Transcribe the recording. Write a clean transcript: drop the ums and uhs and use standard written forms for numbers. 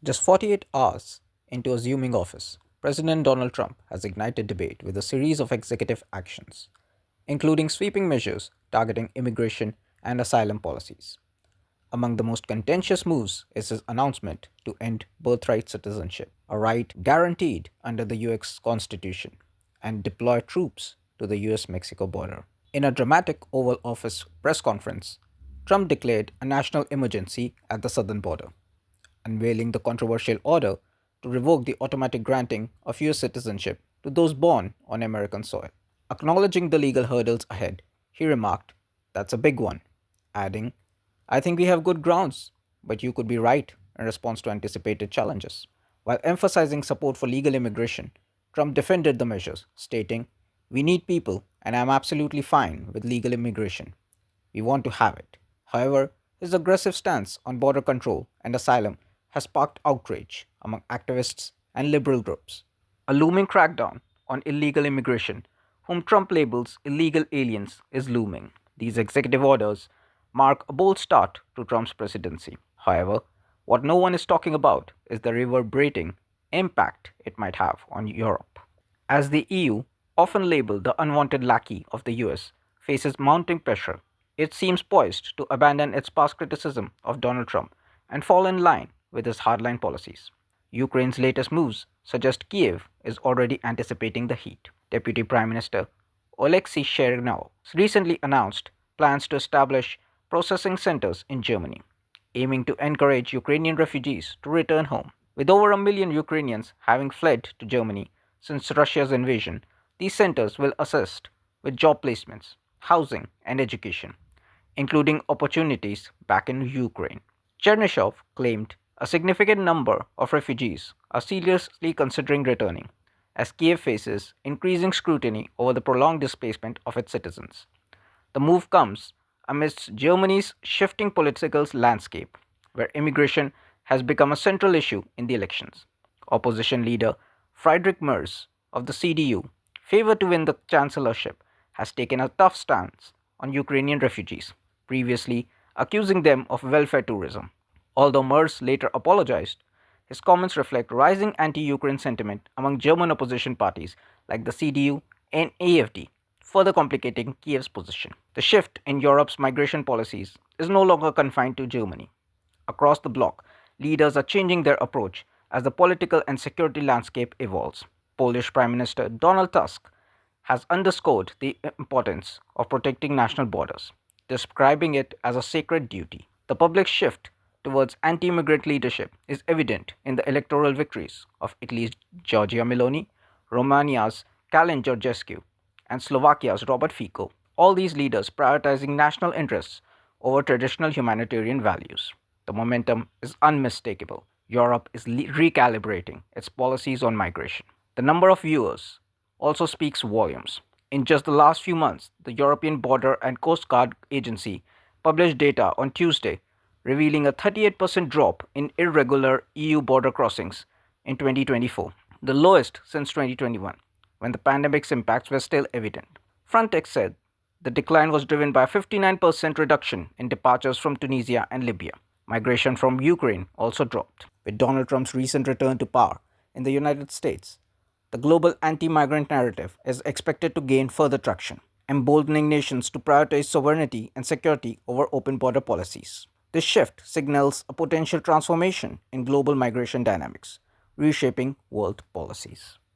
Just 48 hours into assuming office, President Donald Trump has ignited debate with a series of executive actions, including sweeping measures targeting immigration and asylum policies. Among the most contentious moves is his announcement to end birthright citizenship, a right guaranteed under the US Constitution, and deploy troops to the US Mexico border. In a dramatic Oval Office press conference, Trump declared a national emergency at the southern border, unveiling the controversial order to revoke the automatic granting of US citizenship to those born on American soil. Acknowledging the legal hurdles ahead, he remarked, "That's a big one," adding, "I think we have good grounds, but you could be right in response to anticipated challenges." While emphasizing support for legal immigration, Trump defended the measures, stating, "We need people, and I am absolutely fine with legal immigration. We want to have it." However, his aggressive stance on border control and asylum has sparked outrage among activists and liberal groups. A looming crackdown on illegal immigration, whom Trump labels illegal aliens, is looming. These executive orders mark a bold start to Trump's presidency. However, what no one is talking about is the reverberating impact it might have on Europe. As the EU, often labeled the unwanted lackey of the US, faces mounting pressure, it seems poised to abandon its past criticism of Donald Trump and fall in line with his hardline policies. Ukraine's latest moves suggest Kiev is already anticipating the heat. Deputy Prime Minister Oleksiy Shchernov recently announced plans to establish processing centers in Germany, aiming to encourage Ukrainian refugees to return home. With over a million Ukrainians having fled to Germany since Russia's invasion, these centers will assist with job placements, housing, and education, including opportunities back in Ukraine. Chernyshov claimed a significant number of refugees are seriously considering returning, as Kiev faces increasing scrutiny over the prolonged displacement of its citizens. The move comes amidst Germany's shifting political landscape, where immigration has become a central issue in the elections. Opposition leader Friedrich Merz of the CDU, favored to win the chancellorship, has taken a tough stance on Ukrainian refugees, previously accusing them of welfare tourism. Although Merz later apologized, his comments reflect rising anti Ukraine sentiment among German opposition parties like the CDU and AfD, further complicating Kiev's position. The shift in Europe's migration policies is no longer confined to Germany. Across the bloc, leaders are changing their approach as the political and security landscape evolves. Polish Prime Minister Donald Tusk has underscored the importance of protecting national borders, describing it as a sacred duty. The public shift towards anti immigrant leadership is evident in the electoral victories of Italy's Giorgia Meloni, Romania's Calin Georgescu, and Slovakia's Robert Fico, all these leaders prioritizing national interests over traditional humanitarian values. The momentum is unmistakable. Europe is recalibrating its policies on migration. The number of viewers also speaks volumes. In just the last few months, the European Border and Coast Guard Agency published data on Tuesday revealing a 38% drop in irregular EU border crossings in 2024, the lowest since 2021, when the pandemic's impacts were still evident. Frontex said the decline was driven by a 59% reduction in departures from Tunisia and Libya. Migration from Ukraine also dropped. With Donald Trump's recent return to power in the United States, the global anti migrant narrative is expected to gain further traction, emboldening nations to prioritize sovereignty and security over open border policies. This shift signals a potential transformation in global migration dynamics, reshaping world policies.